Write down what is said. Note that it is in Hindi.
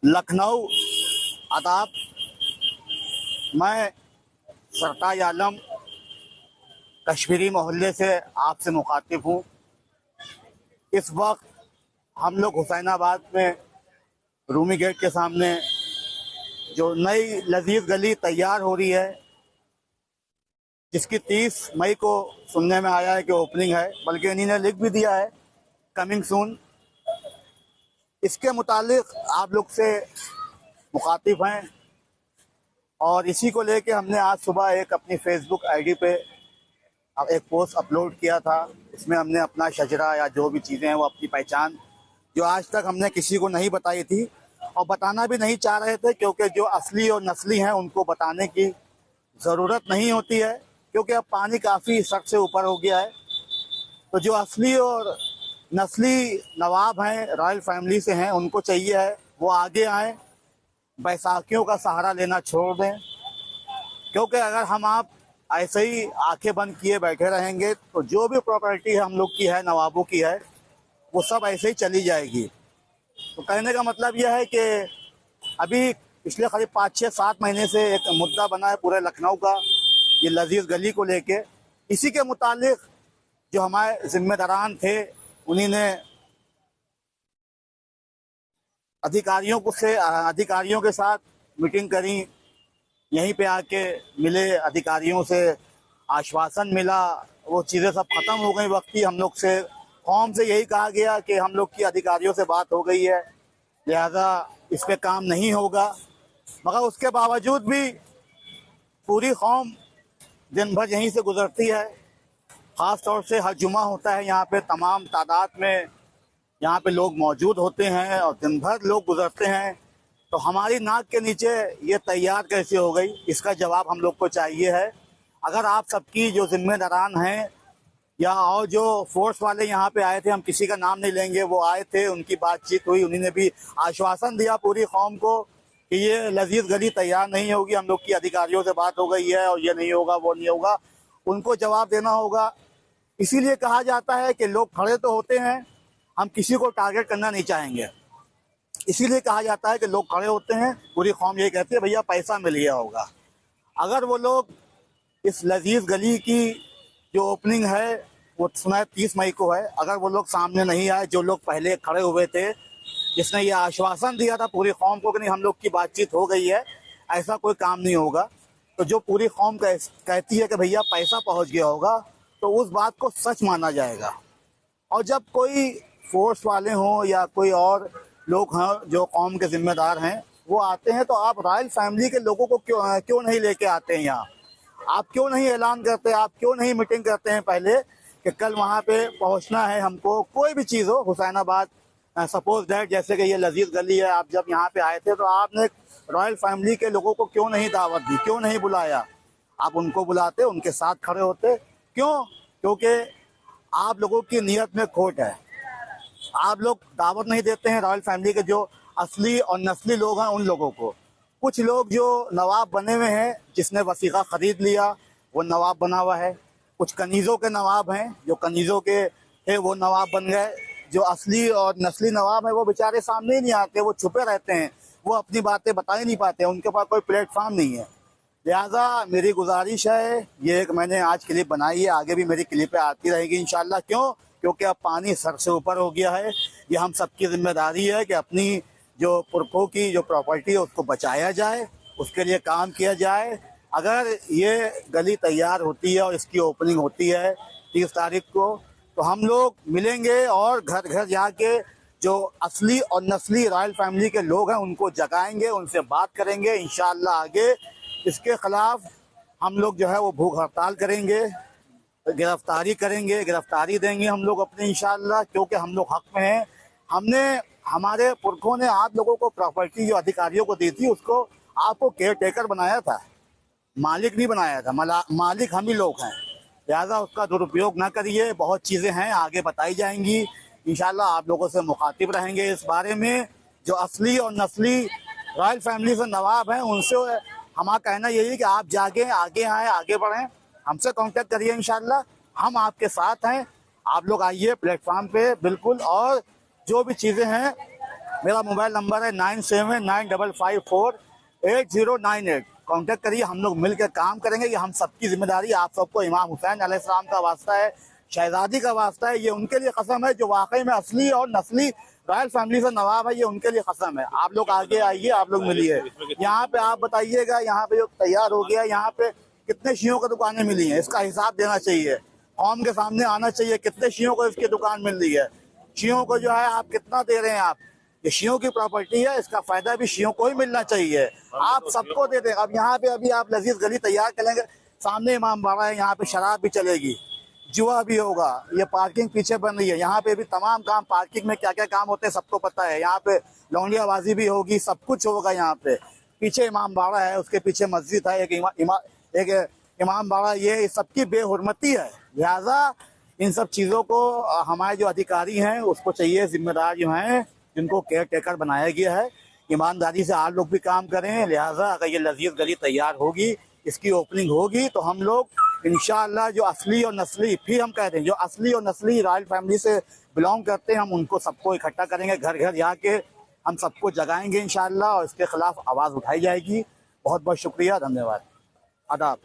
लखनऊ आदाब। मैं सरताज आलम कश्मीरी मोहल्ले से आपसे मुखातिब हूँ। इस वक्त हम लोग हुसैनाबाद में रूमी गेट के सामने जो नई लजीज गली तैयार हो रही है, जिसकी 30 मई को सुनने में आया है कि ओपनिंग है, बल्कि इन्हीं ने लिख भी दिया है कमिंग सून। इसके मुतालिक आप लोग से मुखातिब हैं और इसी को लेके हमने आज सुबह एक अपनी फेसबुक आईडी पे एक पोस्ट अपलोड किया था। इसमें हमने अपना शजरा या जो भी चीज़ें हैं वो अपनी पहचान जो आज तक हमने किसी को नहीं बताई थी और बताना भी नहीं चाह रहे थे, क्योंकि जो असली और नस्ली हैं उनको बताने की ज़रूरत नहीं होती है, क्योंकि अब पानी काफ़ी सर से ऊपर हो गया है। तो जो असली और नस्ली नवाब हैं, रॉयल फैमिली से हैं, उनको चाहिए है वो आगे आएँ, बैसाखियों का सहारा लेना छोड़ दें। क्योंकि अगर हम आप ऐसे ही आंखें बंद किए बैठे रहेंगे तो जो भी प्रॉपर्टी हम लोग की है, नवाबों की है, वो सब ऐसे ही चली जाएगी। तो कहने का मतलब यह है कि अभी पिछले करीब 5-6-7 महीने से एक मुद्दा बना है पूरे लखनऊ का, ये लजीज गली को लेके। इसी के मुतालिक जो हमारे जिम्मेदारान थे उन्हीं ने अधिकारियों के साथ मीटिंग करी, यहीं पे आके मिले, अधिकारियों से आश्वासन मिला, वो चीज़ें सब ख़त्म हो गई वक्ती। हम लोग से कौम से यही कहा गया कि हम लोग की अधिकारियों से बात हो गई है, लिहाजा इस पे काम नहीं होगा। मगर उसके बावजूद भी पूरी कौम दिन भर यहीं से गुजरती है। ख़ास तौर से हर जुमा होता है यहाँ पे, तमाम तादाद में यहाँ पे लोग मौजूद होते हैं और दिन भर लोग गुजरते हैं। तो हमारी नाक के नीचे ये तैयार कैसे हो गई, इसका जवाब हम लोग को चाहिए है। अगर आप सबकी जो जिम्मेदारान हैं या और जो फोर्स वाले यहाँ पे आए थे, हम किसी का नाम नहीं लेंगे, वो आए थे, उनकी बातचीत हुई, उन्हीं ने भी आश्वासन दिया पूरी कौम को कि ये लजीज गली तैयार नहीं होगी, हम लोग की अधिकारियों से बात हो गई है और ये नहीं होगा, वो नहीं होगा, उनको जवाब देना होगा। इसीलिए कहा जाता है कि लोग खड़े तो होते हैं, हम किसी को टारगेट करना नहीं चाहेंगे, इसीलिए कहा जाता है कि लोग खड़े होते हैं। पूरी कौम ये कहती है भैया पैसा मिल गया होगा। अगर वो लोग इस लजीज गली की जो ओपनिंग है वो सुना है 30 मई को है, अगर वो लोग सामने नहीं आए, जो लोग पहले खड़े हुए थे, जिसने ये आश्वासन दिया था पूरी कौम को कि नहीं हम लोग की बातचीत हो गई है, ऐसा कोई काम नहीं होगा। तो जो पूरी कौम कहती है कि भैया पैसा पहुंच गया होगा, तो उस बात को सच माना जाएगा। और जब कोई फोर्स वाले हों या कोई और लोग हैं जो कौम के जिम्मेदार हैं, वो आते हैं, तो आप रॉयल फैमिली के लोगों को क्यों नहीं लेके आते हैं यहाँ? आप क्यों नहीं ऐलान करते, आप क्यों नहीं मीटिंग करते हैं पहले कि कल वहाँ पे पहुँचना है हमको, कोई भी चीज़ हो, हुसैनाबाद सपोज दैट, जैसे कि ये लजीज गली है, आप जब यहाँ पे आए थे तो आपने रॉयल फैमिली के लोगों को क्यों नहीं दावत दी, क्यों नहीं बुलाया? आप उनको बुलाते, उनके साथ खड़े होते। क्यों? क्योंकि आप लोगों की नीयत में खोट है। आप लोग दावत नहीं देते हैं रॉयल फैमिली के जो असली और नस्ली लोग हैं उन लोगों को। कुछ लोग जो नवाब बने हुए हैं, जिसने वसीक़ा ख़रीद लिया वो नवाब बना हुआ है। कुछ कनीज़ों के नवाब हैं, जो कनीज़ों के थे वो नवाब बन गए। जो असली और नस्ली नवाब हैं वो बेचारे सामने ही नहीं आते, वो छुपे रहते हैं, वो अपनी बातें बता ही नहीं पाते, उनके पास कोई प्लेटफॉर्म नहीं है। लिहाजा मेरी गुजारिश है, ये एक मैंने आज क्लिप बनाई है, आगे भी मेरी क्लिपें आती रहेगी इंशाल्लाह। क्यों? क्योंकि अब पानी सर से ऊपर हो गया है। ये हम सबकी जिम्मेदारी है कि अपनी जो पुरखों की जो प्रॉपर्टी है उसको बचाया जाए, उसके लिए काम किया जाए। अगर ये गली तैयार होती है और इसकी ओपनिंग होती है 30 तारीख को, तो हम लोग मिलेंगे और घर घर जाके जो असली और नस्ली रॉयल फैमिली के लोग हैं उनको जगाएंगे, उनसे बात करेंगे। इंशाअल्लाह आगे इसके खिलाफ हम लोग जो है वो भूख हड़ताल करेंगे, गिरफ्तारी करेंगे, गिरफ्तारी देंगे हम लोग अपने इंशाअल्लाह, क्योंकि हम लोग हक में हैं। हमने, हमारे पुरखों ने आप लोगों को प्रॉपर्टी जो अधिकारियों को दी थी उसको आपको केयर टेकर बनाया था, मालिक नहीं बनाया था। मालिक हम ही लोग हैं, लिहाजा उसका दुरुपयोग ना करिए। बहुत चीज़ें हैं आगे बताई जाएंगी इंशाअल्लाह, आप लोगों से मुखातिब रहेंगे इस बारे में। जो असली और नस्ली रॉयल फैमिली से नवाब हैं उनसे हमारा कहना यही है कि आप जागे, आगे आएँ, आगे बढ़ें, हमसे कांटेक्ट करिए इंशाअल्लाह, हम आपके साथ हैं। आप लोग आइए प्लेटफॉर्म पे बिल्कुल, और जो भी चीज़ें हैं मेरा मोबाइल नंबर है 9795548098। कांटेक्ट करिए, हम लोग मिलकर काम करेंगे। ये हम सबकी जिम्मेदारी। आप सबको इमाम हुसैन अलैहिस्सलाम का वास्ता है, शहजादी का वास्ता है। ये उनके लिए कसम है जो वाकई में असली और नस्ली रॉयल फैमिली से नवाब है। ये उनके लिए कसम है। आप लोग आगे आइए, आप लोग मिलिए। यहाँ पे आप बताइएगा, यहाँ पे जो तैयार हो गया, यहाँ पे कितने शियों को दुकानें मिली हैं, इसका हिसाब देना चाहिए। कौम के सामने आना चाहिए कितने शियों को इसकी दुकान मिल रही है, शियों को जो है आप कितना दे रहे हैं। आप ये शियों की प्रॉपर्टी है, इसका फायदा भी शियों को ही मिलना चाहिए। आप सबको दे दें। अब यहाँ पे अभी आप लजीज गली तैयार करेंगे, सामने इमाम बाड़ा है, यहाँ पे शराब भी चलेगी, जुआ भी होगा। ये पार्किंग पीछे बन रही है, यहाँ पे भी तमाम काम, पार्किंग में क्या क्या काम होते हैं सबको पता है। यहाँ पे लौंडियाबाजी भी होगी, सब कुछ होगा। यहाँ पे पीछे इमाम बाड़ा है, उसके पीछे मस्जिद है, एक इमाम बाड़ा। ये सबकी बेहुरमती है। लिहाजा इन सब चीज़ों को हमारे जो अधिकारी हैं उसको चाहिए, जिम्मेदार जो हैं जिनको केयर टेकर बनाया गया है, ईमानदारी से आप लोग भी काम करें। लिहाजा अगर ये लजीज गली तैयार होगी, इसकी ओपनिंग होगी, तो हम लोग इंशाअल्लाह जो असली और नस्ली, फिर हम कहते हैं जो असली और नस्ली रॉयल फैमिली से बिलोंग करते हैं, हम उनको सबको इकट्ठा करेंगे, घर घर जाके हम सबको जगाएंगे इंशाअल्लाह, और इसके खिलाफ आवाज़ उठाई जाएगी। बहुत बहुत शुक्रिया, धन्यवाद, आदाब।